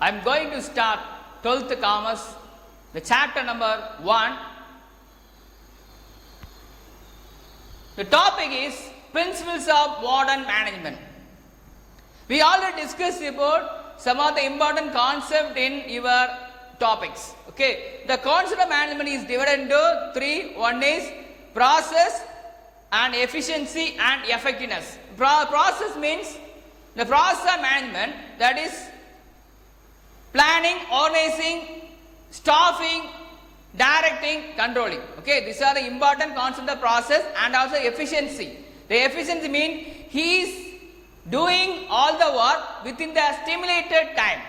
I am going to start 12th Commerce, the chapter number 1. The topic is Principles of Modern Management. We already discussed about some of the important concepts in your topics. Okay, the concept of management is divided into 3. One is process and efficiency and effectiveness. Process means the process of management, that is planning, organizing, staffing, directing, controlling. Okay, these are the important concepts of process. And also efficiency. The efficiency means he is doing all the work within the stimulated time.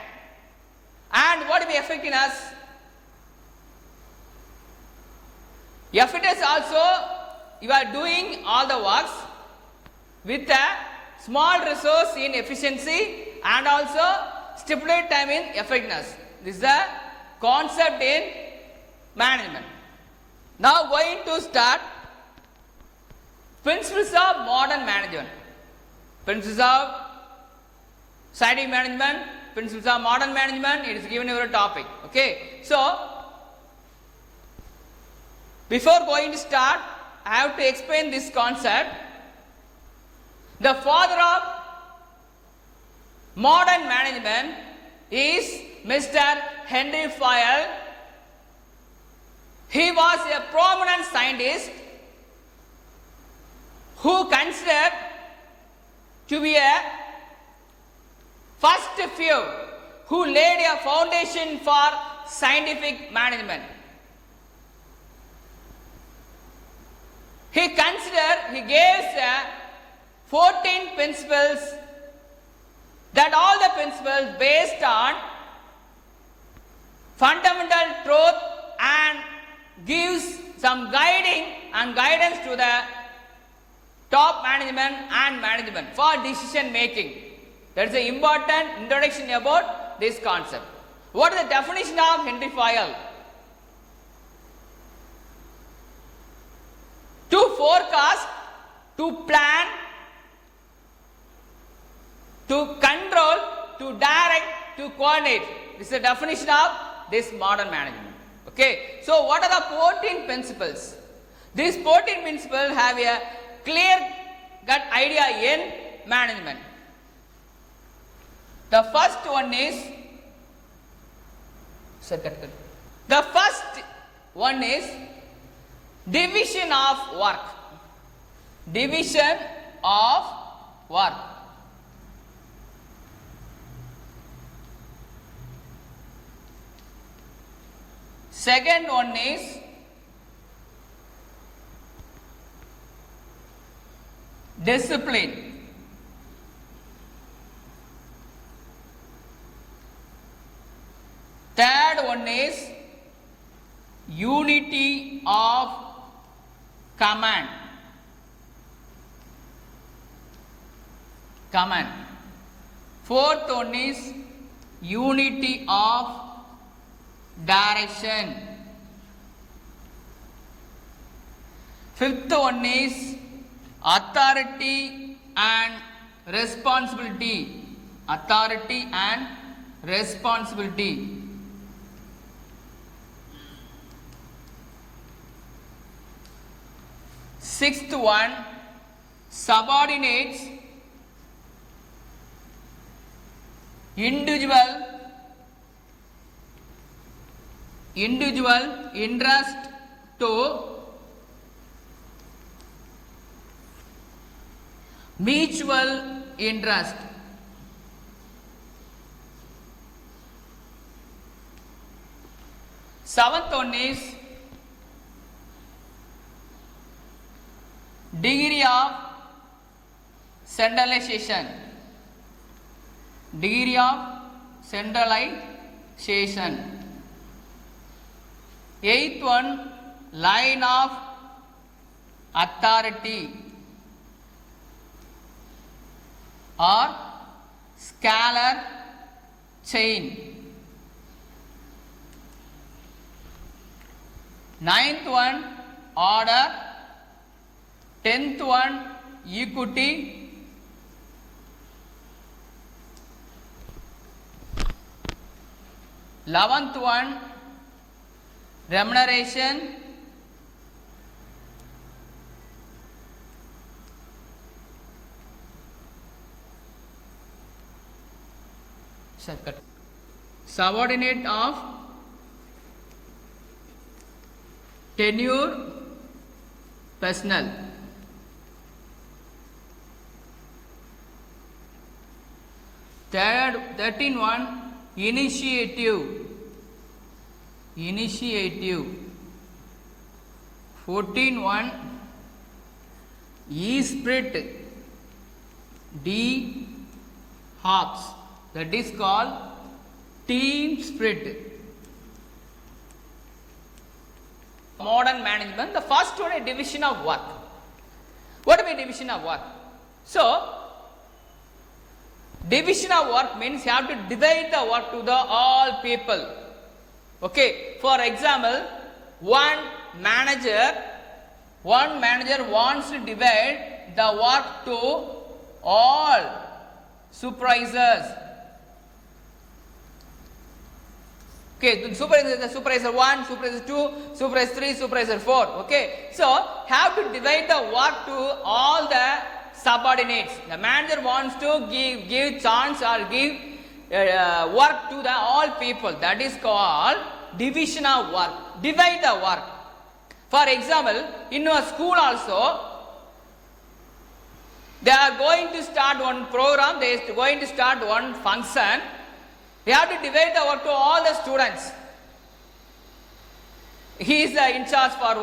And what is effectiveness? Effectiveness also, you are doing all the works with a small resource in efficiency and also stipulated time in effectiveness. This is the concept in management. Now going to start principles of modern management. Principles of scientific management, principles of modern management, it is given in your topic. Okay, so before going to start, I have to explain this concept. The father of modern management is Mr. Henry Fayol. He was a prominent scientist who considered to be a first few who laid a foundation for scientific management. He gave 14 principles, that all the principles based on fundamental truth and gives some guiding and guidance to the top management and management for decision making. That is an important introduction about this concept. What is the definition of Henry Fayol? To forecast, to plan, to control, to direct, to coordinate. This is the definition of this modern management. Okay, so what are the 14 principles? These 14 principles have a clear cut idea in management. The first one is, the first one is division of work. Division of work. Second one is discipline. Third one is unity of command. Fourth one is unity of direction. Fifth one is authority and responsibility. Authority and responsibility. Sixth one, subordinates, individual interest to mutual interest. Seventh one is degree of centralization. Degree of centralization. Eighth one, line of authority or scalar chain. Ninth one, order. 10th one, equity. 11th one, remuneration. Subordinate of tenure personnel. Third, 13 one, initiative. 14 one, esprit. D Hawks. That is called team spirit. Modern management, the first one is division of work. What do you mean division of work? So, division of work means you have to divide the work to the all people. Okay, for example, one manager wants to divide the work to all supervisors. Okay, the supervisor 1, supervisor 2, supervisor 3, supervisor 4. Okay, so have to divide the work to all the subordinates. The manager wants to give chance or give work to the all people. That is called division of work. Divide the work. For example, in a school also, they are going to start one program, they are going to start one function. We have to divide the work to all the students. He is in charge for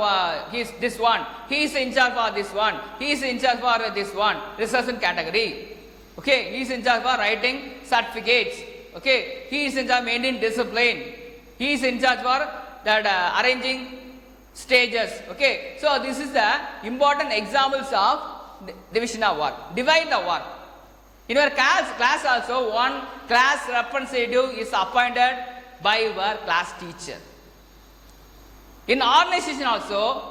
this one. He is in charge for this one. He is in charge for this one. Reservation category. Okay. He is in charge for writing certificates. Okay. He is in charge of maintaining discipline. He is in charge for that arranging stages. Okay. So this is the important examples of division of work. Divide the work. In your class also, one class representative is appointed by your class teacher. In organization also,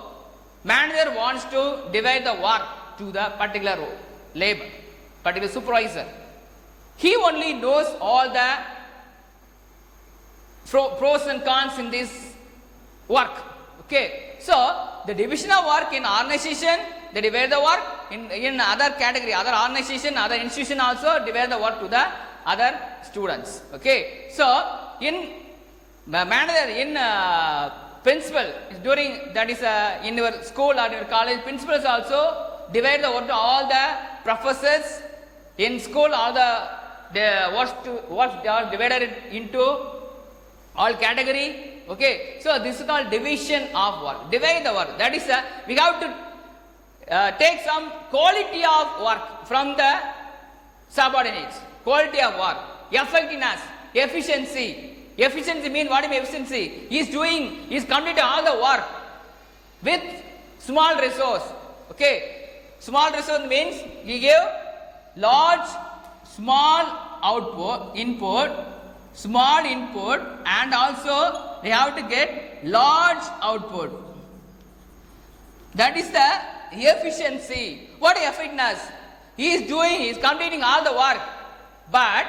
manager wants to divide the work to the particular labor, particular supervisor. He only knows all the pros and cons in this work. Okay. So, the division of work in organization, they divide the work. In other category, other organization, other institution also divide the work to the other students. Okay. So, in manager, in principal, during that is in your school or your college, principals also divide the work to all the professors. In school, all the work they are divided into all category. Okay. So, this is called division of work. Divide the work. That is we have to take some quality of work from the subordinates. Quality of work, effectiveness, efficiency. Efficiency means what is efficiency? He is completing all the work with small resource. Okay, small resource means he gave large, small input, and also they have to get large output. That is the efficiency. What is effectiveness? He is completing all the work, but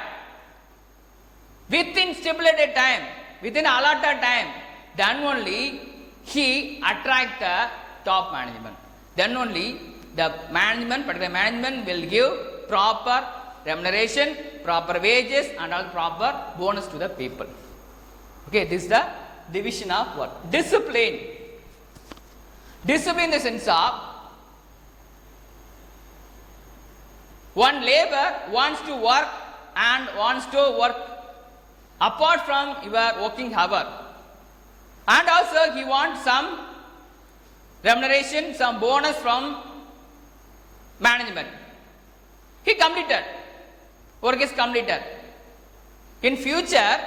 within stipulated time, within allotted time, then only he attract the top management. Then only the particular management will give proper remuneration, proper wages and all proper bonus to the people. Okay, this is the division of work. Discipline. Discipline in the sense of one labor wants to work apart from your working hour, and also he wants some remuneration, some bonus from management. He completed, work is completed. In future,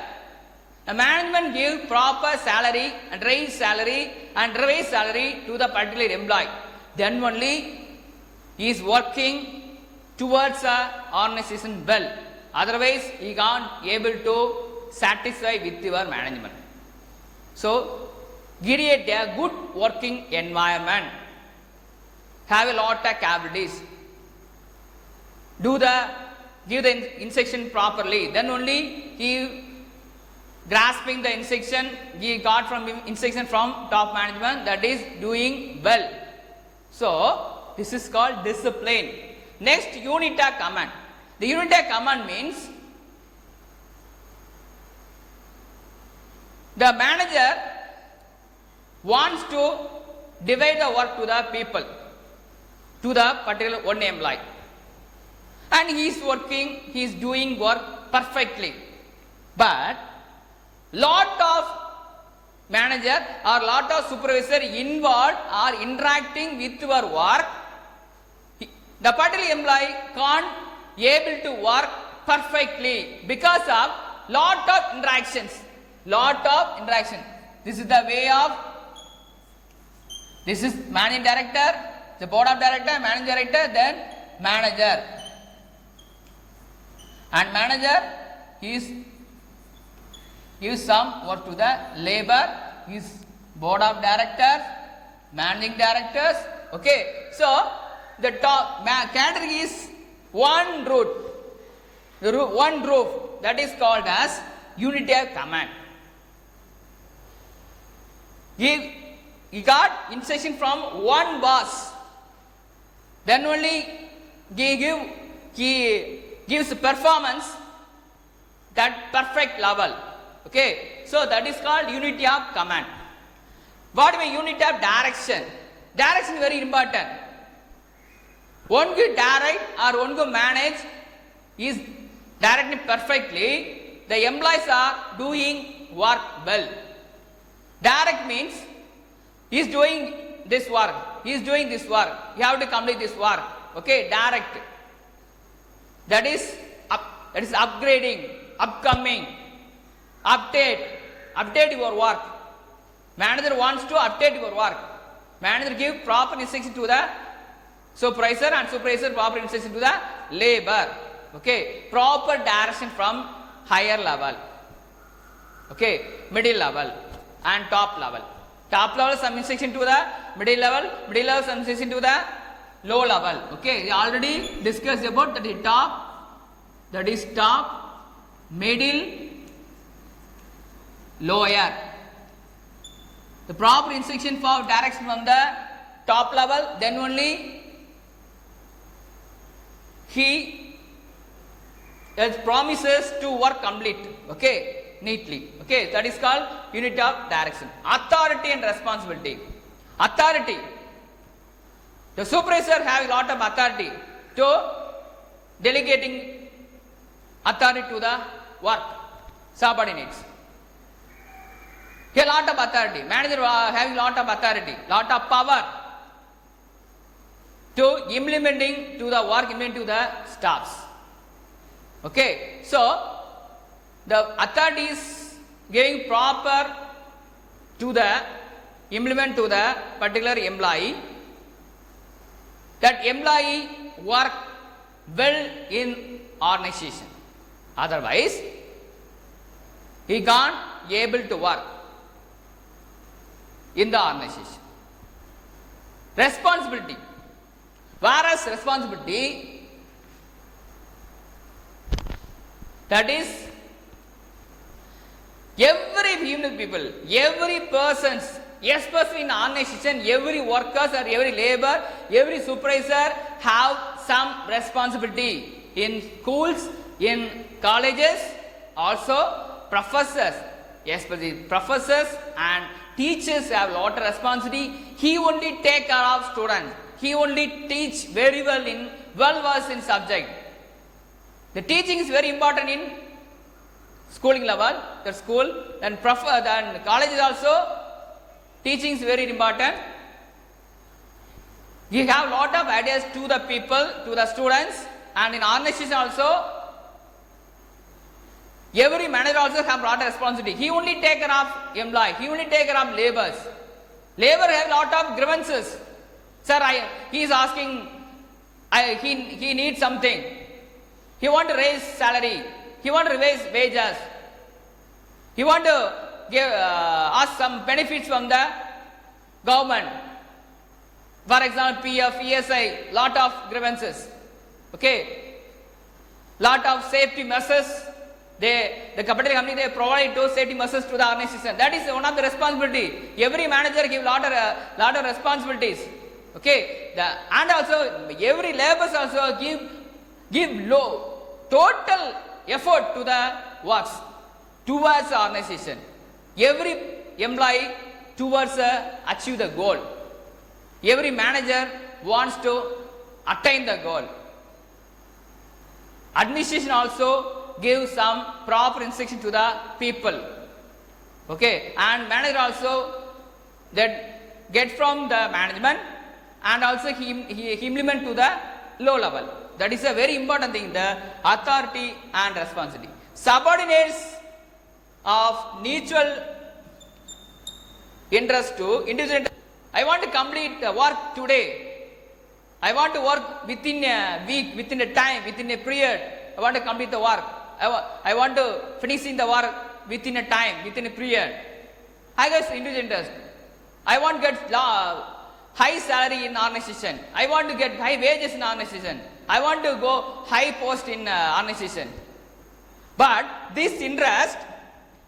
the management give proper salary and raise salary to the particular employee. Then only he is working towards a organization well. Otherwise, he can't able to satisfy with your management. So, create a good working environment. Have a lot of capabilities. Give the instruction properly. Then only he grasping the instruction he got from instruction from top management, that is doing well. So this is called discipline. Next, UNITA command. The UNITA command means the manager wants to divide the work to the people, to the particular one employee, and he is working, he is doing work perfectly, but lot of manager or lot of supervisor involved or interacting with your work, the particular employee can't able to work perfectly because of lot of interactions. This is the way of, this is managing director, the board of director, managing director, then manager, and manager is gives some work to the labor, is board of directors, managing directors. Okay, so the top category is one root, one roof, that is called as UNITA command. He got instruction from one boss, then only he gives performance that perfect level. Okay, so that is called unity of command. What is unity of direction? Direction is very important. One can direct or one can manage is directing perfectly. The employees are doing work well. Direct means he is doing this work, he is doing this work, you have to complete this work. Okay, direct. That is upgrading, upcoming, update your work. Manager wants to update your work. Manager give proper instruction to the supervisor and supervisor proper instruction to the labor. Okay, proper direction from higher level. Okay, middle level and top level. Top level some instruction to the middle level some instruction to the low level. Okay, we already discussed about that is top, middle, lower. The proper instruction for direction from the top level, then only he promises to work complete. Okay, neatly. Okay, that is called unit of direction. Authority and responsibility. Authority. The supervisor have a lot of authority to delegating authority to the work subordinates. A lot of authority. Manager having lot of authority, lot of power to implementing to the work, implementing to the staffs. Okay, so the authority is giving proper to the implement to the particular employee. That employee work well in organization. Otherwise, he can't able to work in the organization. Responsibility. Whereas responsibility, that is every human people, every persons, especially in organization, every workers or every labor, every supervisor have some responsibility in schools, in colleges, also professors, especially professors and teachers have lot of responsibility. He only take care of students. He only teach very well versed in subject. The teaching is very important in schooling level, the school, and colleges also. Teaching is very important. He have lot of ideas to the people, to the students, and in organization also. Every manager also have lot of responsibility. He only take care of employee. He only take care of laborers. Labor have lot of grievances. Sir, he is asking, he needs something. He want to raise salary. He want to raise wages. He want to give ask some benefits from the government. For example, PF, ESI, lot of grievances. Okay, lot of safety measures the capital company, they provide those safety measures to the organization. That is one of the responsibility. Every manager give lot of responsibilities. Okay, and also every laborers also give low total effort to the works towards the organization. Every employee towards achieve the goal. Every manager wants to attain the goal. Administration also gives some proper instruction to the people. Okay, and manager also that get from the management and also he implement to the low level. That is a very important thing, the authority and responsibility. Subordinates of mutual interest to individual interest. I want to complete the work today. I want to work within a week, within a time, within a period. I want to complete the work. I want to finish in the work within a time, within a period. I guess individual interest. I want to get high salary in organization. I want to get high wages in organization. I want to go high post in organization. But this interest,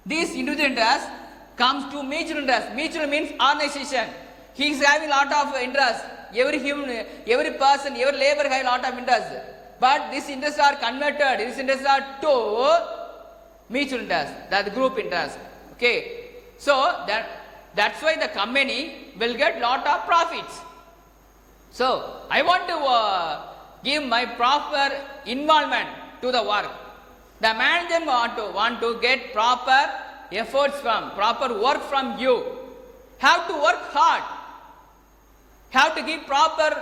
this individual interest comes to mutual interest. Mutual means organization. He is having lot of interest. Every human, every person, every labor have lot of interest. But these interests are converted. These interests are to mutual interest. That group interest. Okay. So that's why the company will get lot of profits. So I want to give my proper involvement to the work. The manager want to get proper efforts from, proper work from you. Have to work hard. Have to give proper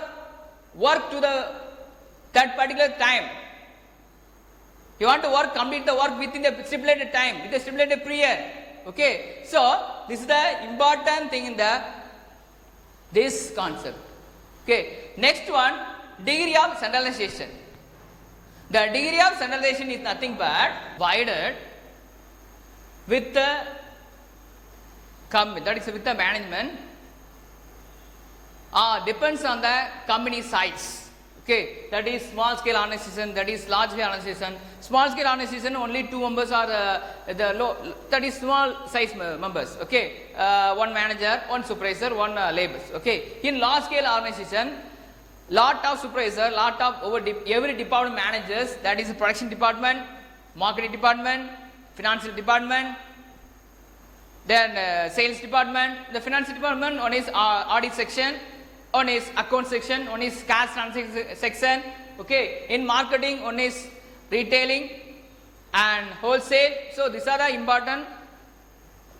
work to that particular time. You want to work, complete the work within the stipulated time, with the stipulated period. Okay. So this is the important thing in this concept. Okay. Next one, degree of centralization. The degree of centralization is nothing but divided with the company, that is with the management, depends on the company size. Okay, that is small scale organization, that is large scale organization. Small scale organization, only 2 members are the low, that is small size members. Okay, 1 manager, 1 supervisor, 1 laborers. Okay, in large scale organization, lot of supervisor, lot of every department managers, that is the production department, marketing department, financial department, then sales department. The finance department, one is audit section, one is account section, one is cash transaction section. Okay, in marketing, one is retailing and wholesale. So these are the important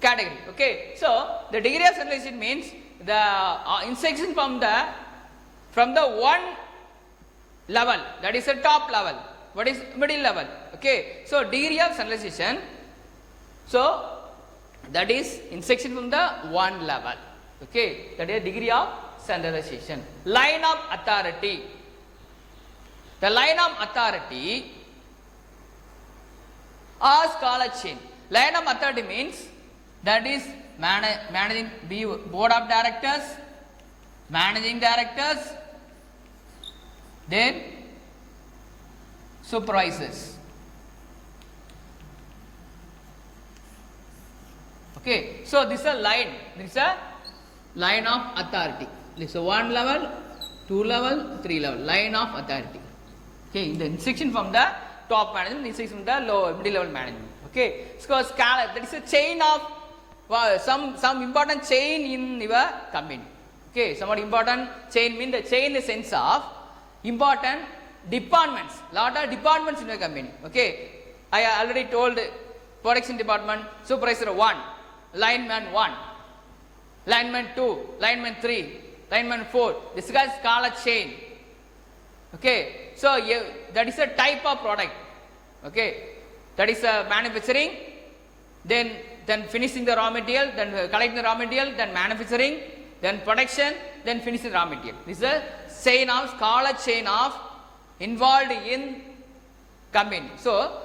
category. Okay, so the degree of centralization means the instruction from the one level, that is the top level. What is middle level? Okay, so degree of centralization. So that is instruction from the one level. Okay, that is degree of centralization. Line of authority. The line of authority or scholar chain. Line of authority means that is managing board of directors, managing directors, then supervisors. Okay, so this is a line. This is a line of authority. This is 1 level, 2 level, 3 level. Line of authority. Okay, the instruction from the top management, instruction from the middle level management. Okay, so scala, that is a chain of some important chain in your company. Okay, somewhat important chain means the chain in the sense of important departments. Lot of departments in your company. Okay, I already told production department, supervisor 1, lineman 1, lineman 2, lineman 3, lineman 4. This guy is called a chain. Okay, so that is a type of product. Okay, that is manufacturing, then finishing the raw material, then collecting the raw material, then manufacturing, then production, then finishing the raw material. This is a chain of, called a chain of involved in company. So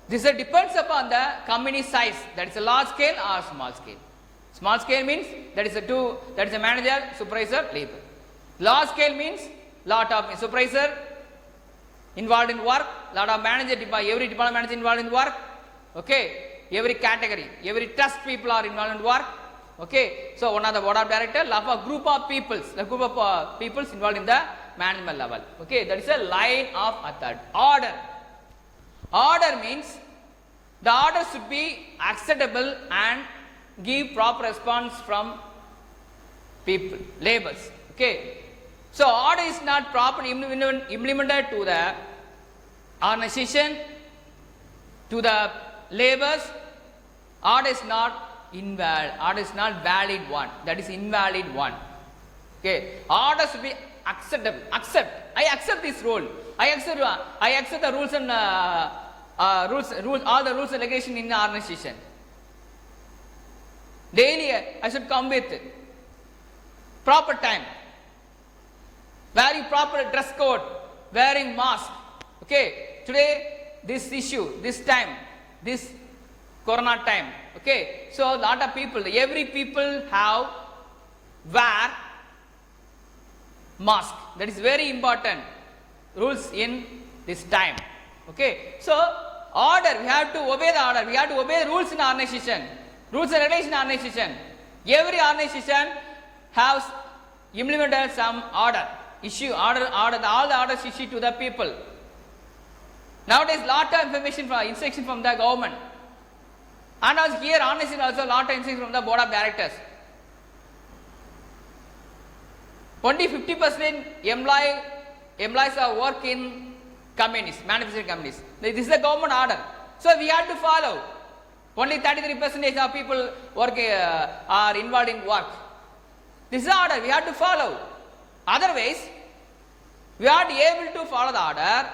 this depends upon the company size, that is a large scale or small scale. Small scale means that is a manager, supervisor, labor. Large scale means lot of supervisor involved in work, lot of manager, every department manager involved in work, Okay, every category, every trust people are involved in work. Okay, so one of the board of director, a group of peoples, the group of peoples involved in the management level. Okay, that is a line of authority. Order. Order means the order should be acceptable and give proper response from people, labors. Okay, so order is not properly implemented to the organization, to the labors. Order is not invalid. Order is not valid one. That is invalid one. Okay, order should be acceptable. Accept. I accept this role. I accept the rules and rules. All the rules and regulations in the organization. Daily, I should come with proper time, wearing proper dress code, wearing mask. Okay, today this issue, this time, this corona time. Okay, so lot of people, every people have wear mask. That is very important rules in this time. Okay, so order, we have to obey the order. We have to obey rules in organization, rules and regulations in organization. Every organization has implemented some order, all the orders issued to the people. Nowadays, lot of information from instruction from the government, and also here organization also lot of instruction from the board of directors. Only 50% employees are work in companies, manufacturing companies. This is the government order, so we have to follow. Only 33% of people work are involved in work. This is the order we have to follow. Otherwise, we are able to follow the order.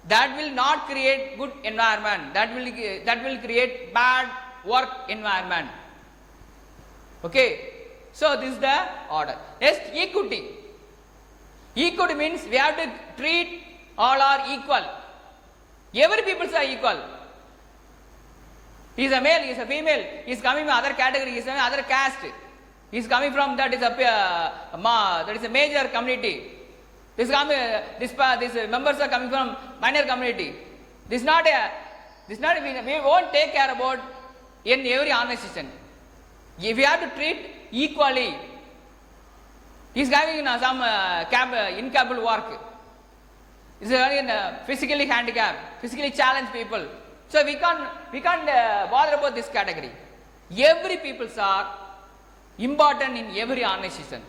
That will not create good environment. That will create bad work environment. Okay. So this is the order. Next, equity. Equity means we have to treat all are equal. Every people are equal. He is a male, he is a female, he is coming from other category, he is from other caste. He is coming from that is a major community. This members are coming from minor community. We won't take care about in every organization. If we have to treat equally, he is having some incapable work. He is physically handicapped, physically challenged people. So we can't bother about this category. Every peoples are important in every organization.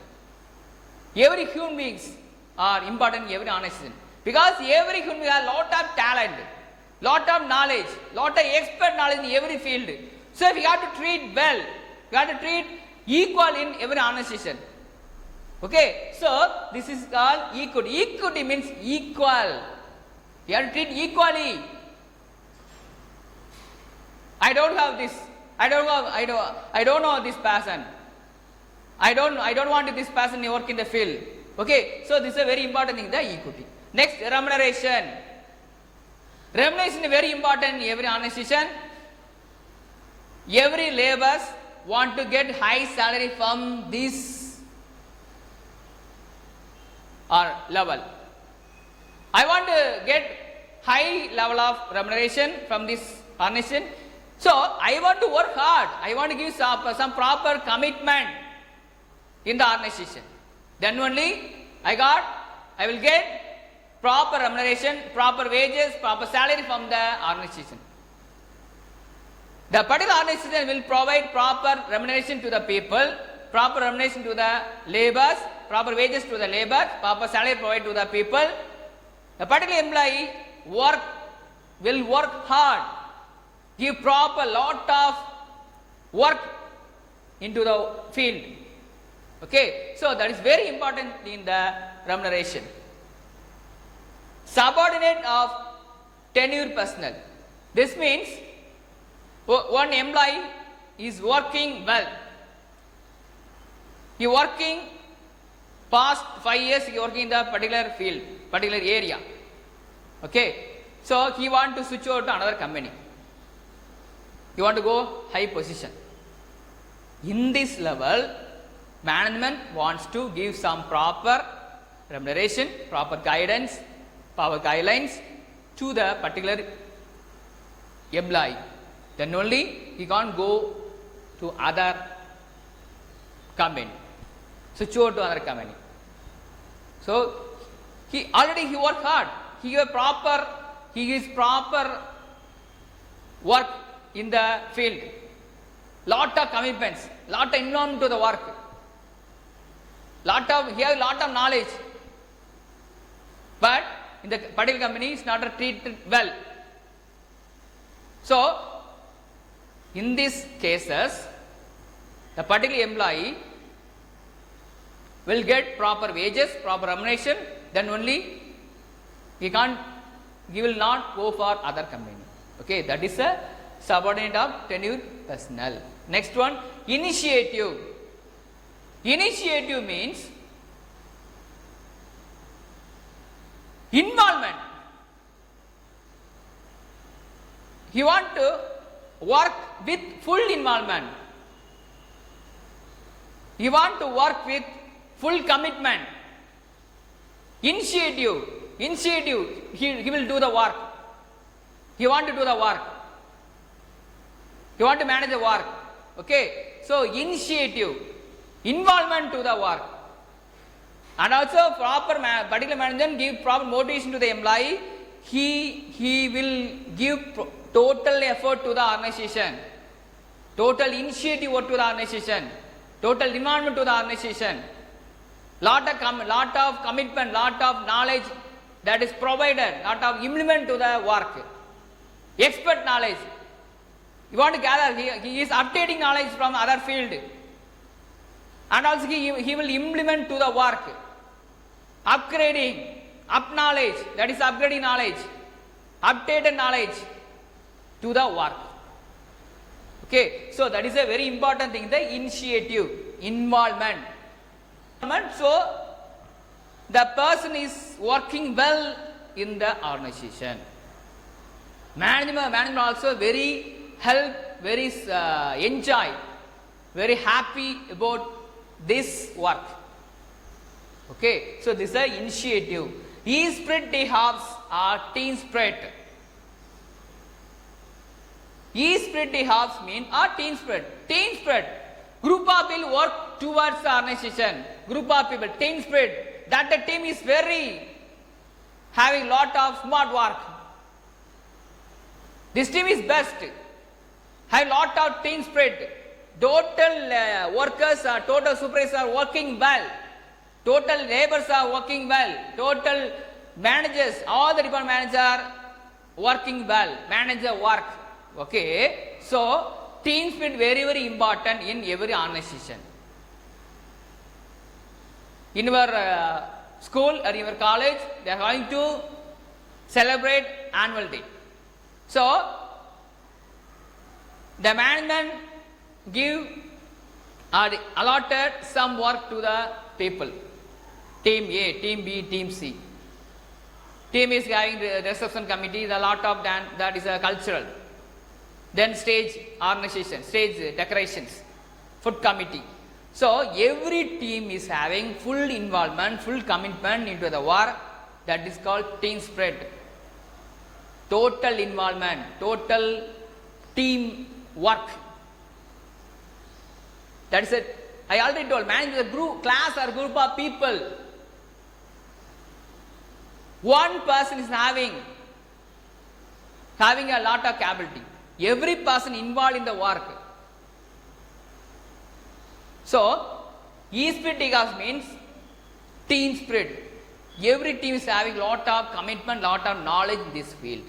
Every human beings are important in every organization, because every human being has lot of talent, lot of knowledge, lot of expert knowledge in every field. So we have to treat well, we have to treat equal in every organization. Okay, so this is called equity. Equity means equal. You have to treat equally. I don't have this. I don't know this person. I don't want this person to work in the field. Okay, so this is a very important thing, the equity. Next, remuneration. Remuneration is very important in every organization. Every laborers want to get high salary from this level. I want to get high level of remuneration from this organization. So I want to work hard. I want to give some proper commitment in the organization. Then only I will get proper remuneration, proper wages, proper salary from the organization. The particular organization will provide proper remuneration to the people, proper remuneration to the laborers, proper wages to the labor, proper salary provided to the people. The particular employee will work hard, give proper lot of work into the field. Okay, so that is very important in the remuneration. Subordinate of tenured personnel. This means one employee is working well. He working past 5 years, he working in the particular field, particular area. Okay, so he want to switch over to another company. He want to go high position. In this level, management wants to give some proper remuneration, proper guidance, proper guidelines to the particular employee. then only he can't go to other company, switch over to other company. So he work hard, he is proper work in the field, lot of commitments, lot of involvement to the work, he has lot of knowledge, but in the particular company is not treated well. So in these cases, the particular employee will get proper wages, proper remuneration, then only he will not go for other company. Okay, that is a subordinate of tenure personnel. Next one, initiative. Initiative means involvement. He want to work with full involvement. He want to work with full commitment. Initiative, he will do the work. He want to do the work. He want to manage the work. Okay, so initiative, involvement to the work, and also proper particular management give proper motivation to the employee. He will give total effort to the organization, total initiative to the organization, total involvement to the organization, lot of commitment, lot of knowledge that is provided, lot of implement to the work, expert knowledge. You want to gather, he is updating knowledge from other field, and also he will implement to the work, upgrading, up knowledge, that is upgrading knowledge, updated knowledge to the work. Okay, so that is a very important thing, the initiative, involvement. So the person is working well in the organization. Management also very enjoy, very happy about this work. Okay, so this is an initiative. E-spirit develops team spirit. E-spirit develops mean team spirit. Team spirit, group of people work towards the organization. Group of people, team spirit. That the team is very having lot of smart work. This team is best. Have lot of team spirit. Total workers, total supervisors are working well. Total laborers are working well. Total managers, all the department managers are working well. Manager work. Okay. So team spirit very important in every organization. In your school or in your college, they are going to celebrate annual day. So the management give or allotted some work to the people. Team A, Team B, Team C. Team is having the reception committee, a lot of that is a cultural. Then stage organization, stage decorations, food committee. So every team is having full involvement, full commitment into the work. That is called team spirit. Total involvement, total team work. That is it. I already told, manage a group, class or group of people. One person is having a lot of capability. Every person involved in the work. So, E-spirit means team spirit. Every team is having lot of commitment, lot of knowledge in this field.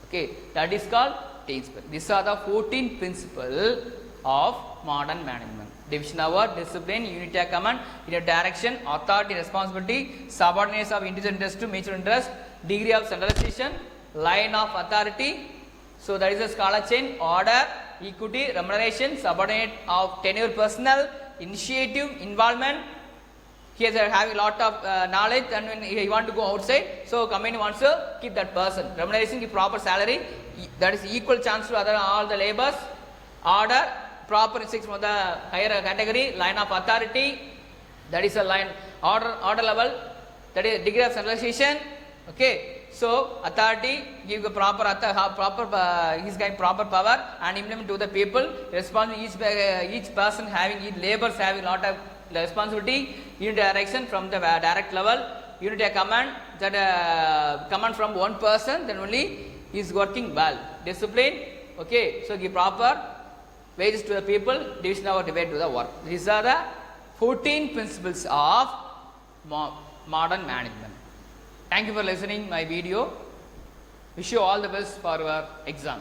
Okay, that is called team spirit. These are the 14 principles of modern management. Division of work, discipline, unity of command, unity of direction, authority, responsibility, subordination of individual interest to mutual interest, degree of centralization, line of authority. So that is a Scala chain: order, equity, remuneration, subordinate of tenure personnel, initiative, involvement. He is having a lot of knowledge, and when he want to go outside, so company wants to keep that person. Remuneration, give proper salary, that is equal chance to all the laborers. Order, proper instruction for the higher category. Line of authority, that is a line order level, that is degree of centralization. Okay, So authority give the proper he's getting proper power and implement to the people. Each person having each laborers having lot of responsibility in direction from the direct level. You need a command that command from one person, then only he is working well. Discipline, okay. So give proper wages to the people, division or divide to the work. These are the 14 principles of modern management. Thank you for listening my video. Wish you all the best for your exam.